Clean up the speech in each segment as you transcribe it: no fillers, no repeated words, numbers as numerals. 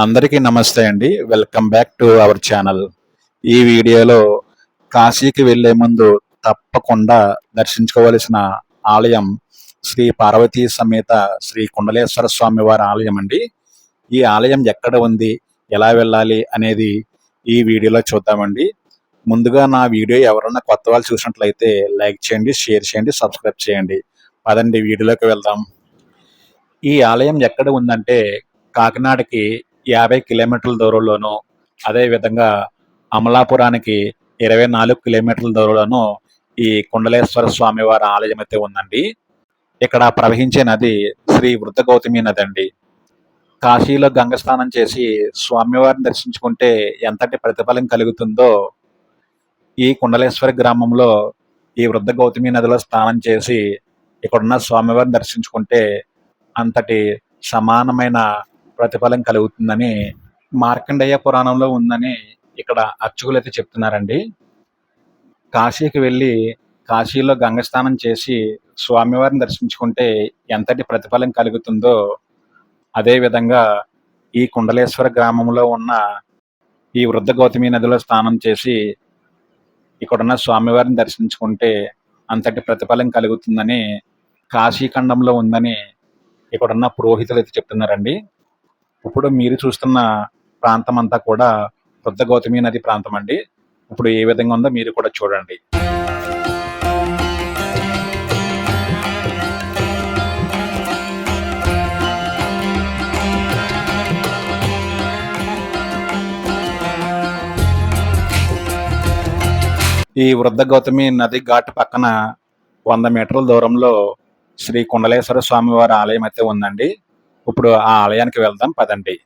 అందరికీ నమస్తే అండి. Welcome back to our channel. ఈ వీడియోలో కాశీకి వెళ్ళే ముందు తప్పకుండా దర్శించుకోవలసిన ఆలయం శ్రీ పార్వతీ సమేత శ్రీ కుండలేశ్వర స్వామి వారి ఆలయం అండి. ఈ ఆలయం ఎక్కడ ఉంది, ఎలా వెళ్ళాలి అనేది ఈ వీడియోలో చూద్దామండి. ముందుగా నా వీడియో ఎవరన్నా కొత్త వాళ్ళు చూసినట్లయితే లైక్ చేయండి, షేర్ చేయండి, సబ్స్క్రైబ్ చేయండి. పదండి వీడియోలోకి వెళ్దాం. ఈ ఆలయం ఎక్కడ ఉందంటే కాకినాడకి 50 కిలోమీటర్ల దూరంలోను, అదేవిధంగా అమలాపురానికి 24 కిలోమీటర్ల దూరంలోను ఈ కుండలేశ్వర స్వామివారి ఆలయం అయితే ఉందండి. ఇక్కడ ప్రవహించే నది శ్రీ వృద్ధ గౌతమి నది అండి. కాశీలో గంగ స్నానం చేసి స్వామివారిని దర్శించుకుంటే ఎంతటి ప్రతిఫలం కలుగుతుందో ఈ కుండలేశ్వర గ్రామంలో ఈ వృద్ధ గౌతమి నదిలో స్నానం చేసి ఇక్కడున్న స్వామివారిని దర్శించుకుంటే అంతటి సమానమైన ప్రతిఫలం కలుగుతుందని మార్కండేయ పురాణంలో ఉందని ఇక్కడ అర్చకులు అయితే చెప్తున్నారండి. కాశీకి వెళ్ళి కాశీలో గంగ స్నానం చేసి స్వామివారిని దర్శించుకుంటే ఎంతటి ప్రతిఫలం కలుగుతుందో అదేవిధంగా ఈ కుండలేశ్వర గ్రామంలో ఉన్న ఈ వృద్ధ గౌతమి నదిలో స్నానం చేసి ఇక్కడున్న స్వామివారిని దర్శించుకుంటే అంతటి ప్రతిఫలం కలుగుతుందని కాశీఖండంలో ఉందని ఇక్కడున్న పురోహితులు అయితే చెప్తున్నారండి. ఇప్పుడు మీరు చూస్తున్న ప్రాంతం అంతా కూడా వృద్ధ గౌతమి నది ప్రాంతం అండి. ఇప్పుడు ఏ విధంగా ఉందో మీరు కూడా చూడండి. ఈ వృద్ధ గౌతమి నది ఘాట్ పక్కన 100 మీటర్ల దూరంలో శ్రీ కుండలేశ్వర స్వామి వారి ఆలయం అయితే ఉందండి. ఇప్పుడు ఆ ఆలయానికి వెళ్దాం పదండి.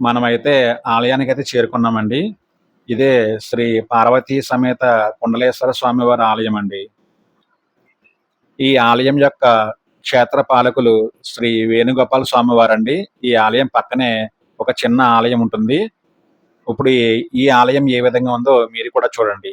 మనమైతే ఆలయానికైతే చేరుకున్నామండి. ఇదే శ్రీ పార్వతీ సమేత కుండలేశ్వర స్వామివారి ఆలయం అండి. ఈ ఆలయం యొక్క క్షేత్ర పాలకులు శ్రీ వేణుగోపాల స్వామి వారండి. ఈ ఆలయం పక్కనే ఒక చిన్న ఆలయం ఉంటుంది. ఇప్పుడు ఈ ఆలయం ఏ విధంగా ఉందో మీరు కూడా చూడండి.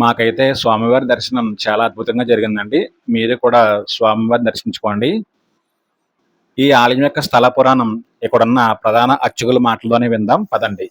మాకైతే స్వామివారి దర్శనం చాలా అద్భుతంగా జరిగిందండి. మీరు కూడా స్వామివారిని దర్శించుకోండి. ఈ ఆలయం యొక్క స్థల పురాణం ఇక్కడున్న ప్రధాన అర్చకుల మాటల్లోనే విందాం పదండి.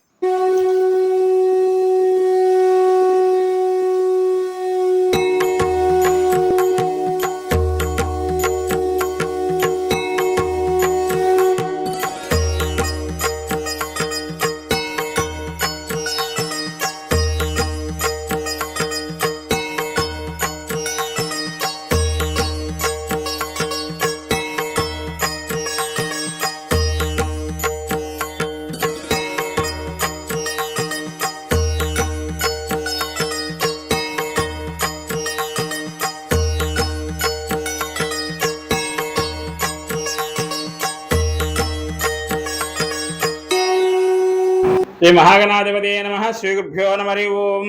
శ్రీ మహాగణాధిపతే నమః. శ్రీ గురుభ్యో నమః. ఓం.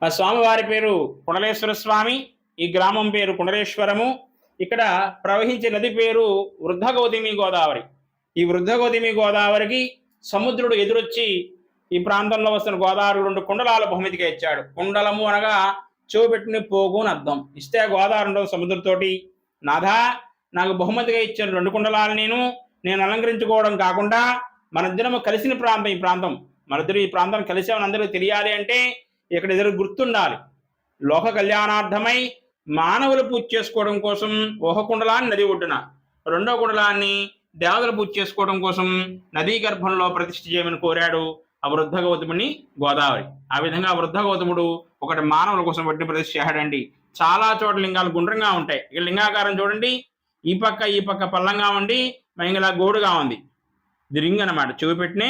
మా స్వామివారి పేరు కుండలేశ్వర స్వామి. ఈ గ్రామం పేరు కుండలేశ్వరము. ఇక్కడ ప్రవహించే నది పేరు వృద్ధ గౌతమి గోదావరి. ఈ వృద్ధ గౌతమి గోదావరికి సముద్రుడు ఎదురొచ్చి ఈ ప్రాంతంలో వస్తున్న గోదావరి 2 కుండలాల బహుమతిగా ఇచ్చాడు. కుండలము అనగా చూపెట్టిన పోగు అని అర్థం. ఇస్తే ఆ గోదావరి సముద్రంతోటి, నాథా నాకు బహుమతిగా ఇచ్చిన 2 కుండలాలు నేను అలంకరించుకోవడం కాకుండా మనిద్దరము కలిసిన ప్రాంతం ఈ ప్రాంతం. మనిద్దరు ఈ ప్రాంతం కలిసామని అందరికీ తెలియాలి అంటే ఇక్కడ ఎదురు గుర్తుండాలి. లోక కళ్యాణార్థమై మానవులు పూజ చేసుకోవడం కోసం ఒక కుండలాన్ని నది ఒడ్డున, 2వ కుండలాన్ని దేవతలు పూజ చేసుకోవడం కోసం నదీ గర్భంలో ప్రతిష్ఠ చేయమని కోరాడు ఆ వృద్ధ గౌతముని గోదావరి. ఆ విధంగా వృద్ధ గౌతముడు ఒకటి మానవుల కోసం వడ్డీ ప్రతిష్ఠ చేశాడండి. చాలా చోట్ల లింగాలు గుండ్రంగా ఉంటాయి. ఇక్కడ లింగాకారం చూడండి, ఈ పక్క పల్లంగా ఉండి మైంగలా గోడుగా ఉంది. ఇది రింగ్ అన్నమాట, చూపెట్టిన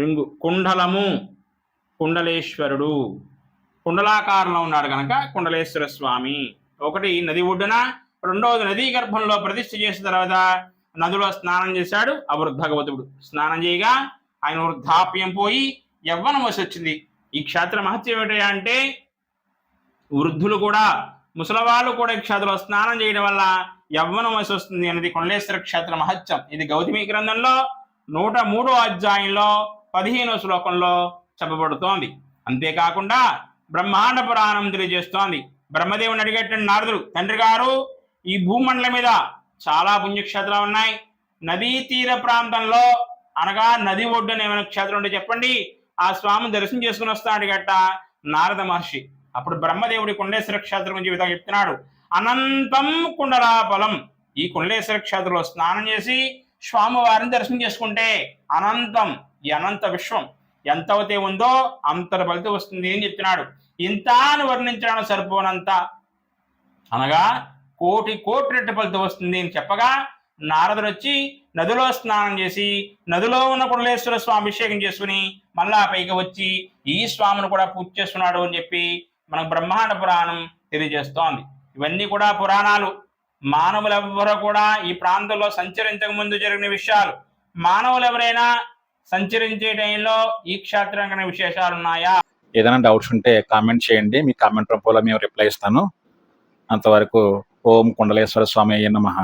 రింగు. కుండలము, కుండలేశ్వరుడు కుండలాకారంలో ఉన్నాడు కనుక కుండలేశ్వర స్వామి. ఒకటి నది ఒడ్డున, 2వది నదీ గర్భంలో ప్రతిష్ఠ చేసిన తర్వాత నదిలో స్నానం చేశాడు ఆ వృద్ధ గౌతముడు. స్నానం చేయగా ఆయన వృద్ధాప్యం పోయి యవ్వనం వచ్చింది. ఈ క్షేత్ర మహత్యం ఏమిటా అంటే వృద్ధులు కూడా, ముసలవాళ్ళు కూడా ఈ క్షేత్రంలో స్నానం చేయడం వల్ల యవ్వనం వస్తుంది అనేది కుండలేశ్వర క్షేత్ర మహత్యం. ఇది గౌతమి గ్రంథంలో 103వ అధ్యాయంలో 15వ శ్లోకంలో చెప్పబడుతోంది. అంతేకాకుండా బ్రహ్మాండ పురాణం తెలియజేస్తోంది. బ్రహ్మదేవుని అడిగేటువంటి నారదుడు, తండ్రి గారు ఈ భూమండలం మీద చాలా పుణ్యక్షేత్రాలు ఉన్నాయి, నదీ తీర ప్రాంతంలో అనగా నది ఒడ్డున ఏమైనా క్షేత్రం ఉంటే చెప్పండి, ఆ స్వామిని దర్శనం చేసుకుని వస్తాడు గట్ట నారద మహర్షి. అప్పుడు బ్రహ్మదేవుడి కుండలేశ్వర క్షేత్రం గురించి విధంగా చెప్తున్నాడు. అనంతం కుండలాపలం. ఈ కుండలేశ్వర క్షేత్రంలో స్నానం చేసి స్వామివారిని దర్శనం చేసుకుంటే అనంతం, ఈ అనంత విశ్వం ఎంతవతే ఉందో అంతట ఫలితం వస్తుంది అని చెప్తున్నాడు. ఇంత అని వర్ణించడానికి సరిపోనంత, అనగా కోటి రెట్టు ఫలితం వస్తుంది అని చెప్పగా నారదుడు వచ్చి నదిలో స్నానం చేసి నదిలో ఉన్న కుండలేశ్వర స్వామి అభిషేకం చేసుకుని మళ్ళా పైకి వచ్చి ఈ స్వామిని కూడా పూజ చేస్తున్నాడు అని చెప్పి మనకు బ్రహ్మాండ పురాణం తెలియజేస్తోంది. ఇవన్నీ కూడా పురాణాలు. మానవులెవ్వరూ కూడా ఈ ప్రాంతంలో సంచరించక ముందు జరిగిన విషయాలు. మానవులు ఎవరైనా సంచరించే టైంలో ఈ క్షేత్రానికి విశేషాలు ఉన్నాయా? ఏదైనా డౌట్స్ ఉంటే కామెంట్ చేయండి, మీ కామెంట్ రూపంలో మేము రిప్లై ఇస్తాను. అంతవరకు ఓం కుండలేశ్వర స్వామి అయ్య నమః.